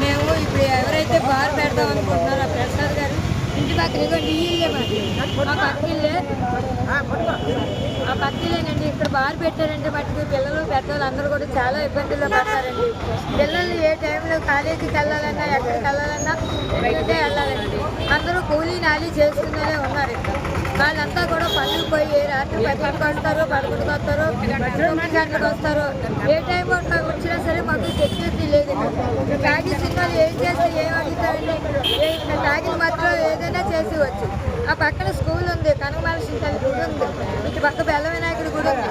మేము ఇప్పుడు ఎవరైతే బార్ పెడదాం అనుకుంటున్నారో ఆ ప్రసాద్ గారు ఇంటి పక్కన మా పక్కిల్లే ఆ పక్కిల్లేనండి. ఇక్కడ బార్ పెట్టారంటే మటుకు పిల్లలు పెద్దవాళ్ళు అందరూ కూడా చాలా ఇబ్బందుల్లో పడతారండి. పిల్లలు ఏ టైంలో కాలేజీకి వెళ్ళాలన్నా ఎక్కడికి వెళ్ళాలన్నా ఇక్కడికే వెళ్ళాలండి. అందరూ కూలీ నాలి చేసుకునే ఉన్నారు. ఇక్కడ వాళ్ళంతా కూడా పనులు పోయి రాత్రి 10 వస్తారు, 11 వస్తారు, 9 గంటలకు వస్తారు. ఏ టైం వచ్చినా సరే మాకు సెక్యూరిటీ లేదు. తాగి సినిమాలు ఏం చేస్తే ఏం అడుగుతారండి? తాగిన మాత్రం ఏదైనా చేసి వచ్చు. ఆ పక్కన స్కూల్ ఉంది, కనకమహర్షి తల్లి గుడి ఉంది, ఇటు పక్క బెల్ల వినాయకుడి గుడి ఉంది,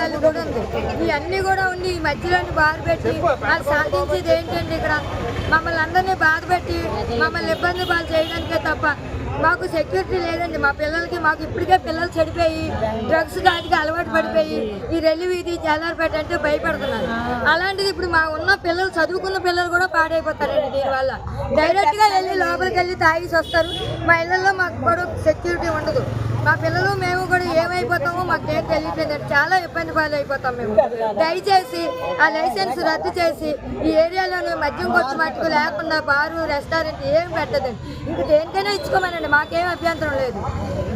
తల్లి గుడి ఉంది. ఇవన్నీ కూడా ఉండి ఈ మధ్యలోని బాధ పెట్టి వాళ్ళు సాధించేది ఏంటండి? ఇక్కడ మమ్మల్ని అందరినీ బాధ పెట్టి మమ్మల్ని ఇబ్బంది పాలు చేయడానికే తప్ప మాకు సెక్యూరిటీ లేదండి. మా పిల్లలకి మాకు ఇప్పటికే పిల్లలు చెడిపోయి డ్రగ్స్ గాడికి అలవాటు పడిపోయి ఈ రెల్లి వీధి జాలార్పేట అంటే భయపడుతున్నారు. అలాంటిది ఇప్పుడు మా ఉన్న పిల్లలు, చదువుకున్న పిల్లలు కూడా పాడైపోతారండి దీనివల్ల. డైరెక్ట్గా వెళ్ళి లోపలికి వెళ్ళి తాగేసి వస్తారు. మా ఇళ్ళల్లో మాకు కూడా సెక్యూరిటీ ఉండదు. మా పిల్లలు మేము కూడా ఏమైపోతామో మాకేం తెలియట్లేదండి. చాలా ఇబ్బంది పాలు అయిపోతాం మేము. దయచేసి ఆ లైసెన్స్ రద్దు చేసి ఈ ఏరియాలోనే మద్యం కొట్టు మట్టుకు లేకుండా బారు, రెస్టారెంట్ ఏం పెట్టదండి. ఇంక దేనికైనా ఇచ్చుకోమనండి, మాకేం అభ్యంతరం లేదు.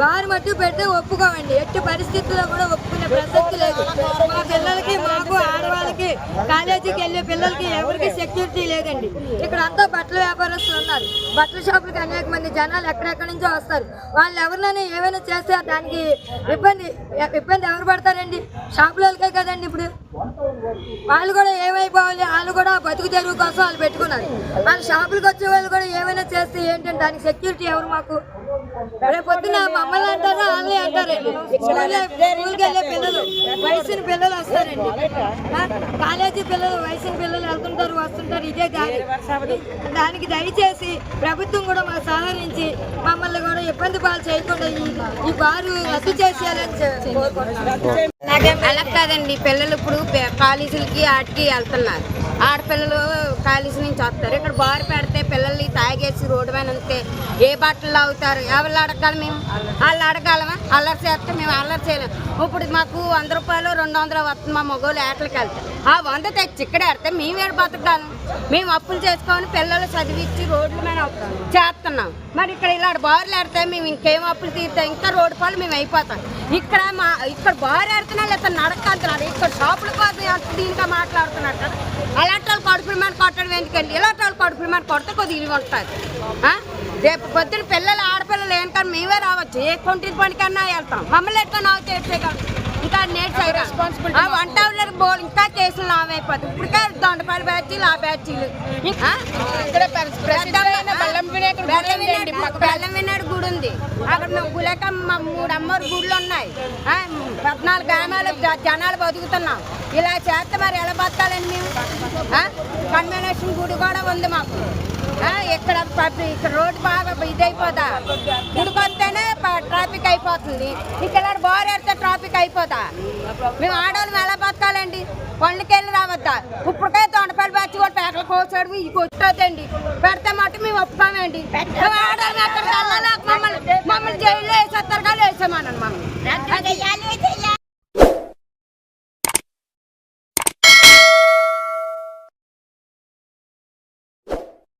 బారు మట్టు పెడితే ఒప్పుకోమండి. ఎట్టి పరిస్థితుల్లో కూడా ఒప్పుకునే ప్రసక్తి లేదు. మా పిల్లలకి, మాకు, ఆడవాళ్ళకి, కాలేజీకి వెళ్ళే పిల్లలకి ఎవరికి సెక్యూరిటీ లేదండి. ఇక్కడ అంతా బట్టల వ్యాపారస్తులు ఉన్నారు. బట్టల షాపులకి అనేక మంది జనాలు ఎక్కడెక్కడి నుంచో వస్తారు. వాళ్ళు ఎవరినైనా ఏమైనా చేస్తే దానికి ఇబ్బంది ఎవరు పడతారండి? షాపులకే కదండి. ఇప్పుడు వాళ్ళు కూడా ఏమైపోవాలి? వాళ్ళు కూడా బతుకు తెరువు కోసం వాళ్ళు పెట్టుకున్నారు. వాళ్ళ షాపులకు వచ్చే వాళ్ళు కూడా ఏమైనా చేస్తే ఏంటంటే దానికి సెక్యూరిటీ ఎవరు? మాకు రేపు పొద్దున మమ్మల్ని అంటారా వాళ్ళే అంటారండి. స్కూల్కి వెళ్ళే పిల్లలు, వయసుని పిల్లలు వస్తారండి, కాలేజీ పిల్లలు, వయసుని పిల్లలు వెళ్తుంటారు, వస్తుంటారు. ఇదే దానికి దయచేసి ప్రభుత్వం కూడా మాకు సహకరించి మమ్మల్ని కూడా ఇబ్బంది పాలు చేయకుండా ఈ బారు రద్దు చేసేయాలని కోరుకుంటున్నాను. అలా కాదండి, పిల్లలు ఇప్పుడు కాలేజీలకి వాటికి వెళ్తున్నారు. ఆడపిల్లలు కాలేజీ నుంచి వస్తారు. ఇక్కడ బారు పెడితే పిల్లల్ని తాగేసి రోడ్డు మీద ఉంటే ఏ బట్టలు అవుతారు? ఎవరు అడగాలి? మేము వాళ్ళు అడగాలమా? అల్లరి చేస్తే మేము అల్లరి చేయలేము. ఇప్పుడు మాకు 100 రూపాయలు 200 వస్తుంది. మా మగవాళ్ళు ఏటలకి వెళ్తారు. ఆ 100 తెచ్చి ఇక్కడ పెడితే మేము ఏడు బతకాలం? మేము అప్పులు చేసుకొని పిల్లలు చదివించి రోడ్ల మీద చేస్తున్నాం. మరి ఇక్కడ ఇలా బారులు ఆడితే మేము ఇంకేం అప్పులు తీరుతాం? ఇంకా రోడ్డు పాలు మేము అయిపోతాం. ఇక్కడ బారు ఆడుతున్నా లేదా నడకంటున్నారు. ఇక్కడ షాపుల కోసం దీనిగా మాట్లాడుతున్నారు కదా. అలాంటి వాళ్ళు కడుపుల మీద కొట్టడం ఎందుకండి? ఇలాంటి వాళ్ళు కడుపుల మీద కొడితే కొద్దిగా ఇవి ఉంటుంది. రేపు పొద్దున పిల్లలు, ఆడపిల్లలు ఏం కానీ మేమే రావచ్చు. ఏ కొంటి పనికన్నా వెళ్తాం. మమ్మల్ని ఎట్లా నాకు చేసే కాదు. ఇంకా నేర్చు వంట బోల్ ఇంకా కేసులు నావైపోతాయి. ఇప్పటికే దొండపాలి బ్యాచీలు, ఆ బ్యాచీలు. బెల్లం వినాడు గుడి ఉంది. అక్కడ గులేక 3 అమ్మవారి గుళ్ళు ఉన్నాయి. 14 గ్రామాలు జనాలు బతుకుతున్నాం. ఇలా చేస్తే మరి ఎలా బతకాలండి మేము? కన్వెన్షన్ గుడి కూడా ఉంది మాకు. ఇక్కడ రోడ్డు బాగా ఇదైపోతా. గుడికొస్తేనే ట్రాఫిక్ అయిపోతుంది. ఇక్కడ బారు ఆడితే ట్రాఫిక్ అయిపోతా. మేము ఆడవాళ్ళం ఎలా బతకాలండి? పళ్ళకెళ్ళి రావద్దా? ఇప్పటికే దొండపల్లి బ్యాచ్ కూడా పేకలు కోసాడు. ఇది కొట్టొద్దండి. పెడితే మటు మేము ఒప్పుకోమండి. ఆడవాళ్ళం ఎక్కడికి వెళ్ళాలి? మమ్మల్ని జైల్లో వేసేస్తారు కానీ వేసామని మమ్మల్ని